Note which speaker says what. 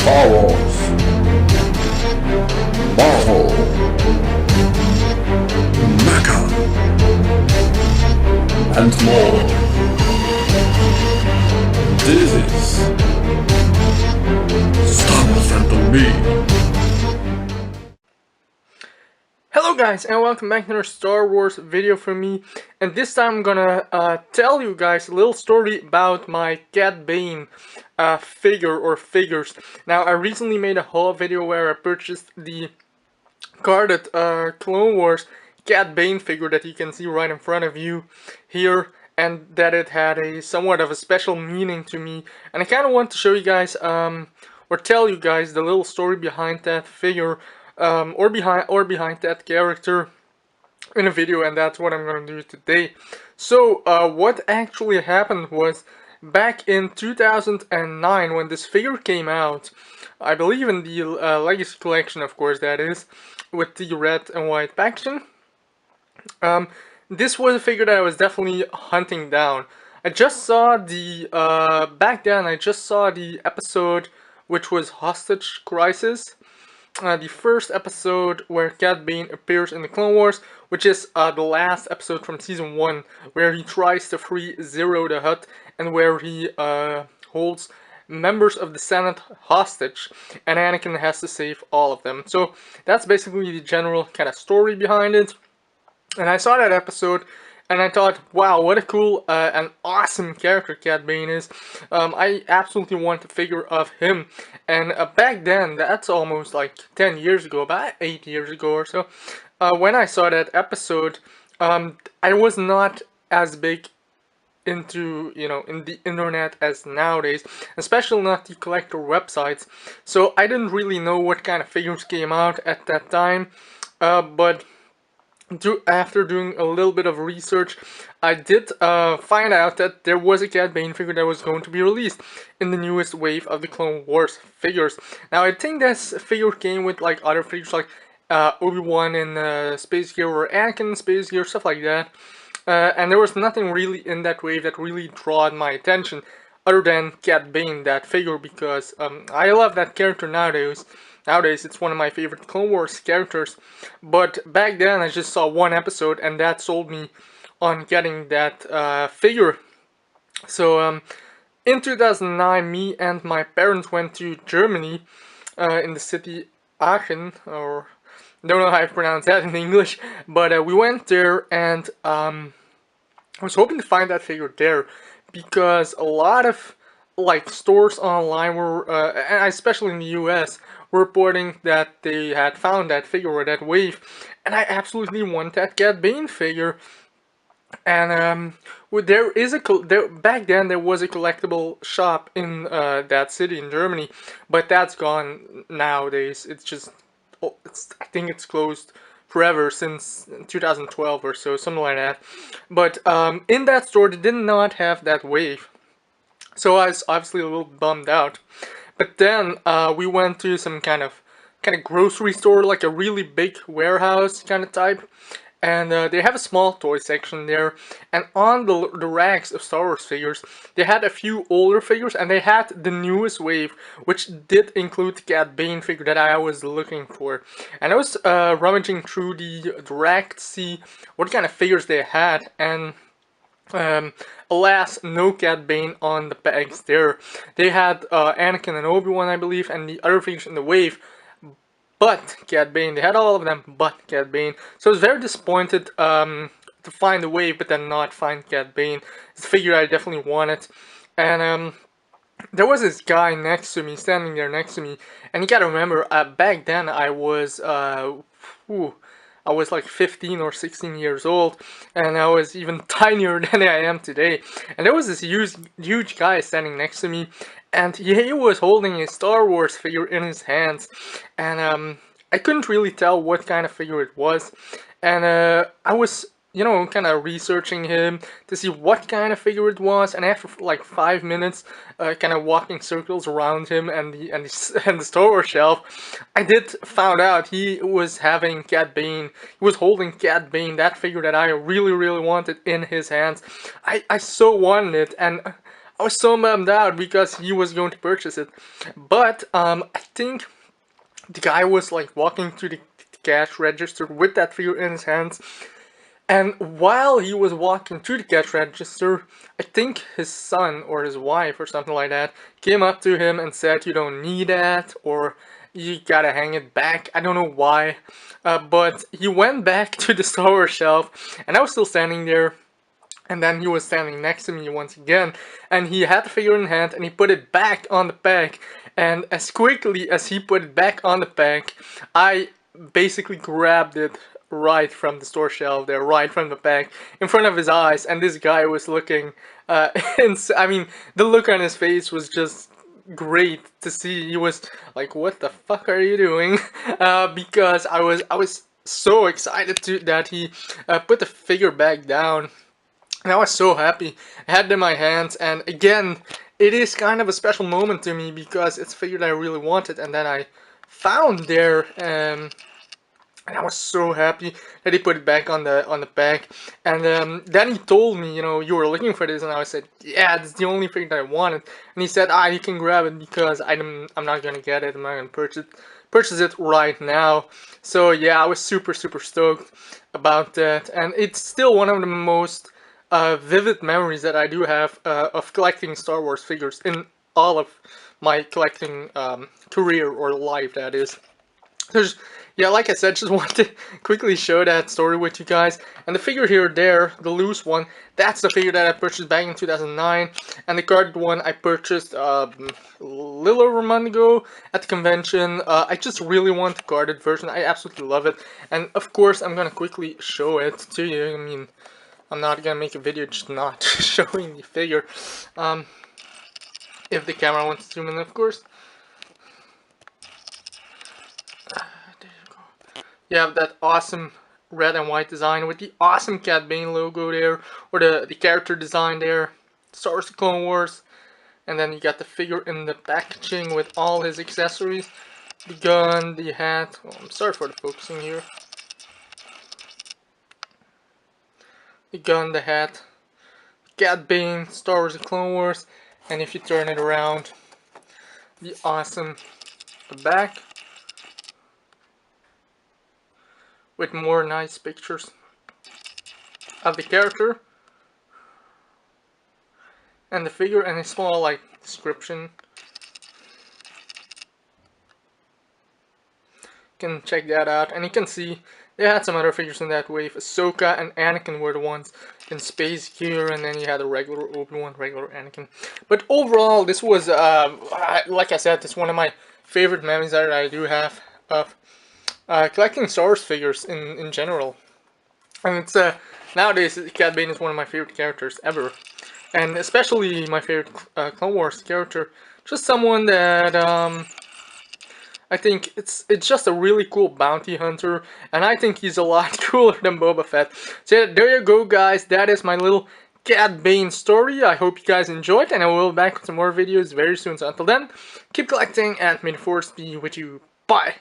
Speaker 1: Star Wars, Marvel, Mecha, and more. This is Starwarsfantommy.
Speaker 2: Hello guys, and welcome back to another Star Wars video from me. And this time I'm gonna tell you guys a little story about my Cad Bane figures. Now, I recently made a haul video where I purchased the carded Clone Wars Cad Bane figure that you can see right in front of you here, and that it had a somewhat of a special meaning to me. And I kind of want to show you guys or tell you guys the little story behind that figure. Or behind that character in a video, and that's what I'm gonna do today. So what actually happened was, back in 2009 when this figure came out, I believe in the Legacy collection, of course, that is, with the red and white packaging. This was a figure that I was definitely hunting down. I just saw the back then I just saw the episode which was Hostage Crisis. The first episode where Cad Bane appears in the Clone Wars, which is the last episode from Season 1, where he tries to free Zero the Hutt, and where he holds members of the Senate hostage, and Anakin has to save all of them. So that's basically the general kind of story behind it. And I saw that episode, and I thought, wow, what a cool and awesome character Cad Bane is. I absolutely want a figure of him. And back then, that's almost like 10 years ago, about 8 years ago or so, when I saw that episode, I was not as big into, in the internet as nowadays, especially not the collector websites. So I didn't really know what kind of figures came out at that time, but after doing a little bit of research, I did find out that there was a Cad Bane figure that was going to be released in the newest wave of the Clone Wars figures. Now, I think this figure came with like other figures like Obi-Wan in space gear, or Anakin in space gear, stuff like that. And there was nothing really in that wave that really drawed my attention other than Cad Bane, that figure, because I love that character nowadays. Nowadays, it's one of my favorite Clone Wars characters, but back then I just saw one episode, and that sold me on getting that figure. So in 2009, me and my parents went to Germany, in the city Aachen, or I don't know how I pronounce that in English, but we went there, and I was hoping to find that figure there, because a lot of like stores online were, and especially in the US, were reporting that they had found that figure, or that wave, and I absolutely want that Cad Bane figure. And there is back then there was a collectible shop in that city in Germany, but that's gone nowadays. It's just, I think it's closed forever since 2012 or so, something like that. But in that store they did not have that wave. So I was obviously a little bummed out. But then we went to some kind of grocery store, like a really big warehouse kind of type. And they have a small toy section there. And on the racks of Star Wars figures, they had a few older figures, and they had the newest wave, which did include the Cad Bane figure that I was looking for. And I was rummaging through the rack to see what kind of figures they had, and alas, no Cad Bane on the bags there. They had Anakin and Obi-Wan, I believe, and the other figures in the wave, but Cad Bane. They had all of them but Cad Bane. So I was very disappointed to find the wave, but then not find Cad Bane. It's a figure I definitely wanted. And there was this guy next to me, standing there next to me, and you gotta remember, back then I was I was like 15 or 16 years old, and I was even tinier than I am today. And there was this huge guy standing next to me, and he was holding a Star Wars figure in his hands. And I couldn't really tell what kind of figure it was. And I was, kind of researching him to see what kind of figure it was. And after like 5 minutes, kind of walking circles around him and the Star Wars shelf, I did found out he was having Cad Bane. He was holding Cad Bane, that figure that I really wanted, in his hands. I so wanted it, and I was so bummed out because he was going to purchase it. But I think the guy was like walking to the cash register with that figure in his hands. And while he was walking to the cash register, I think his son or his wife or something like that came up to him and said, "You don't need that," or "You gotta hang it back." I don't know why. But he went back to the Star Wars shelf, and I was still standing there. And then he was standing next to me once again, and he had the figure in hand, and he put it back on the peg. And as quickly as he put it back on the peg, I basically grabbed it right from the store shelf there, right from the peg, in front of his eyes. And this guy was looking, I mean, the look on his face was just great to see. He was like, "What the fuck are you doing?" Because I was so excited that he put the figure back down. And I was so happy. I had it in my hands, and again, it is kind of a special moment to me because it's a figure that I really wanted, and then I found there, and I was so happy that he put it back on the bag. And then he told me, "You were looking for this," and I said, "Yeah, it's the only thing that I wanted." And he said, "Ah, you can grab it because I'm not gonna get it. I'm not gonna purchase it right now." So yeah, I was super stoked about that, and it's still one of the most vivid memories that I do have of collecting Star Wars figures in all of my collecting career or life, that is. Yeah, like I said, just want to quickly share that story with you guys. And the figure here, the loose one, that's the figure that I purchased back in 2009. And the carded one I purchased a little over a month ago at the convention. I just really want the carded version. I absolutely love it. And of course, I'm gonna quickly show it to you. I mean, I'm not gonna make a video just not showing the figure. If the camera wants to zoom in, of course. There you go. You have that awesome red and white design with the awesome Cad Bane logo there, or the character design there. Star Wars: The Clone Wars. And then you got the figure in the packaging with all his accessories. The gun, the hat. Oh, I'm sorry for the focusing here. The gun, the hat, Cad Bane, Star Wars: The Clone Wars, and if you turn it around, the awesome back with more nice pictures of the character and the figure, and a small like description. You can check that out, and you can see they had some other figures in that wave. Ahsoka and Anakin were the ones in space gear, and then you had a regular Obi-Wan, regular Anakin. But overall, this was, like I said, it's one of my favorite memories that I do have of collecting Star Wars figures in general. And it's, nowadays, Cad Bane is one of my favorite characters ever. And especially my favorite Clone Wars character. Just someone that, I think it's just a really cool bounty hunter, and I think he's a lot cooler than Boba Fett. So yeah, there you go, guys. That is my little Cad Bane story. I hope you guys enjoyed, and I will be back with some more videos very soon. So until then, keep collecting, and may the Force be with you. Bye!